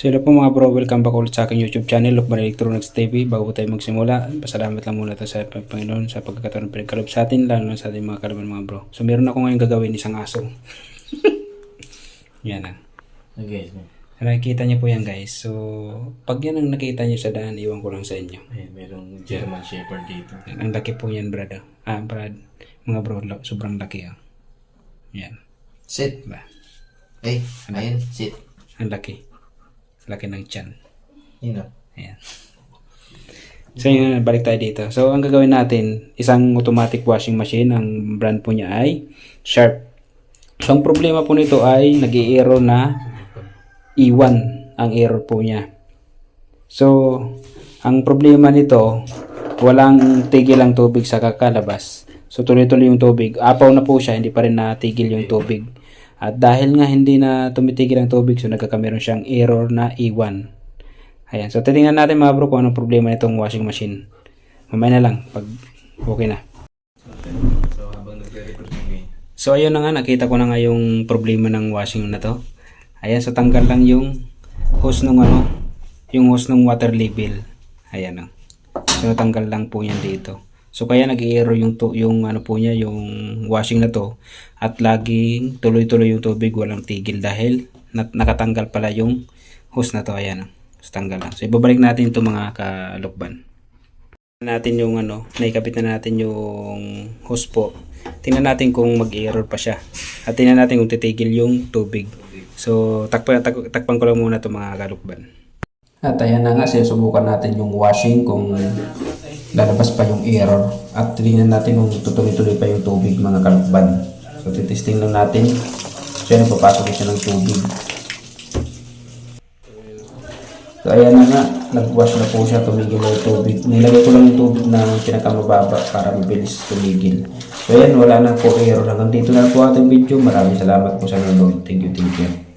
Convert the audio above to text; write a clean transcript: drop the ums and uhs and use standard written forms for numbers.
So hello po mga bro, welcome back ulit sa aking YouTube channel, Lokban Electronics TV. Bago tayo magsimula, pasalamat lang muna tayo sa Panginoon sa pagkakataon ng pinagkaloob sa atin, lalo na sa ating mga kalaban mga bro. So meron ako ngayon gagawin isang aso. Yan na. Okay. Nakikita niyo po yan guys. So pag yan ang nakita niyo sa daan, iwan ko lang sa inyo. Ay, merong German Shepherd dito. Ang laki po yan brad. Brad, mga bro, sobrang laki Yan. Sit. Ba? Ay, ayun, sit. Ang laki. Laki ng tiyan. Yun o. Ayan. So yun, balik tayo dito. So ang gagawin natin, isang automatic washing machine. Ang brand po niya ay Sharp. So ang problema po nito ay nag-i-error na iwan ang error po niya. So ang problema nito, walang tigil ang tubig sa kakalabas. So tuloy-tuloy yung tubig. Apaw na po siya, hindi pa rin natigil yung tubig. At dahil nga hindi na tumitigil ang tubig, so nagkakameron siyang error na iwan. Ayan. So titingnan natin mga bro kung anong problema nitong washing machine. Mamaya na lang pag okay na. So habang nagre-record kami. So ayun na nga, nakita ko na nga yung problema ng washing na to. Ayan, so tanggal lang yung hose ng yung hose ng water level. Ayan So tanggal lang po yan dito. So kaya nag-i-error yung po niya, yung washing na to, at laging tuloy-tuloy yung tubig, walang tigil dahil nakatanggal pala yung hose na to. Ayan So tanggal lang. So ibabalik natin ito mga kalokban. Natin yung naikabit na natin yung hose po. Tingnan natin kung mag-error pa siya. At tingnan natin kung titigil yung tubig. So takpan ko lang muna ito mga kalokban. At ayan na nga, sinusubukan natin yung washing kung lalabas pa yung error. At tingnan natin kung tutuloy-tuloy pa yung tubig mga kalukban. So titesting lang natin. So yan, papasok siya ng tubig. So ayan na nga, nag-wash na po siya, tumigil na yung tubig. Nilagay ko lang yung tubig na pinakamababa para mabilis tumigil. So ayan, wala na po error. Hanggang dito na po ating video. Maraming salamat po sa nanonood. Thank you.